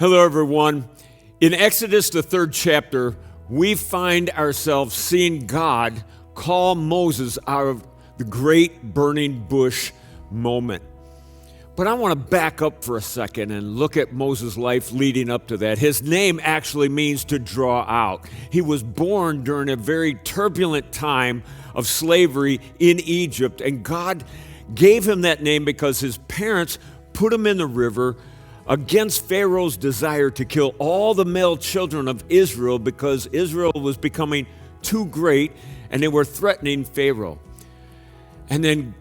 Hello, everyone. In Exodus, the 3rd chapter, we find ourselves seeing God call Moses out of the great burning bush moment. But I want to back up for a second and look at Moses' life leading up to that. His name actually means to draw out. He was born during a very turbulent time of slavery in Egypt, and God gave him that name because his parents put him in the river against Pharaoh's desire to kill all the male children of Israel because Israel was becoming too great and they were threatening Pharaoh. And then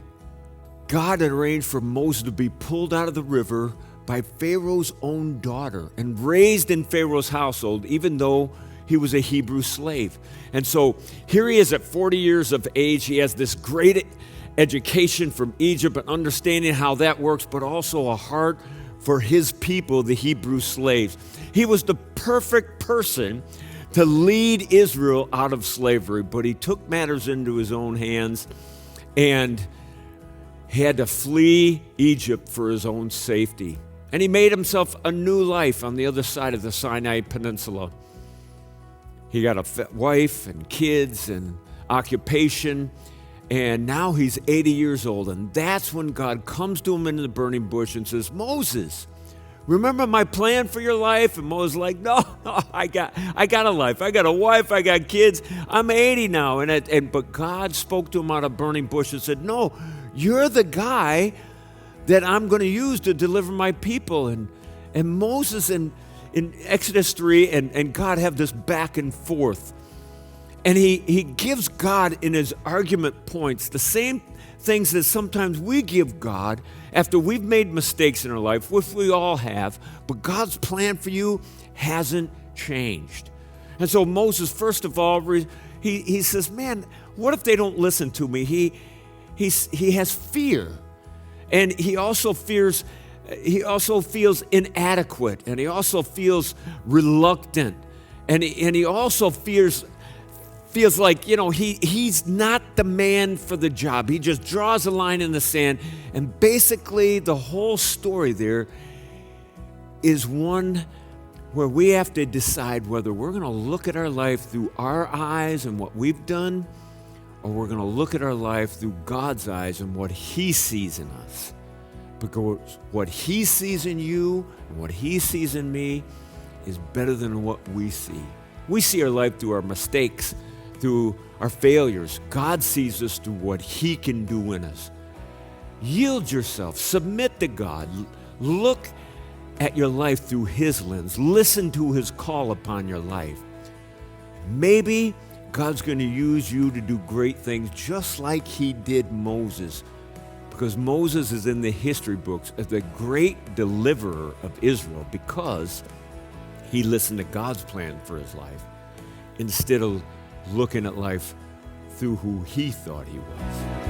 God had arranged for Moses to be pulled out of the river by Pharaoh's own daughter and raised in Pharaoh's household, even though he was a Hebrew slave. And so here he is at 40 years of age. He has this great education from Egypt and understanding how that works, but also a heart for his people, the Hebrew slaves. He was the perfect person to lead Israel out of slavery, but he took matters into his own hands and he had to flee Egypt for his own safety. And he made himself a new life on the other side of the Sinai Peninsula. He got a wife and kids and occupation, and now he's 80 years old, and that's when God comes to him in the burning bush and says, Moses, remember my plan for your life? And Moses is like, no, I got a life. I got a wife. I got kids. I'm 80 now. But God spoke to him out of a burning bush and said, no, you're the guy that I'm going to use to deliver my people. And Moses in Exodus 3 and God have this back and forth. And he gives God in his argument points the same things that sometimes we give God after we've made mistakes in our life, which we all have, but God's plan for you hasn't changed. And so Moses, first of all, he says, man, what if they don't listen to me? He has fear, and he also feels inadequate, and he also feels reluctant, and he also feels like, he's not the man for the job. He just draws a line in the sand. And basically, the whole story there is one where we have to decide whether we're going to look at our life through our eyes and what we've done, or we're going to look at our life through God's eyes and what He sees in us. Because what He sees in you and what He sees in me is better than what we see. We see our life through our mistakes, through our failures. God sees us through what He can do in us. Yield yourself, submit to God, look at your life through His lens, listen to His call upon your life. Maybe God's going to use you to do great things just like He did Moses, because Moses is in the history books as the great deliverer of Israel because he listened to God's plan for his life instead of looking at life through who he thought he was.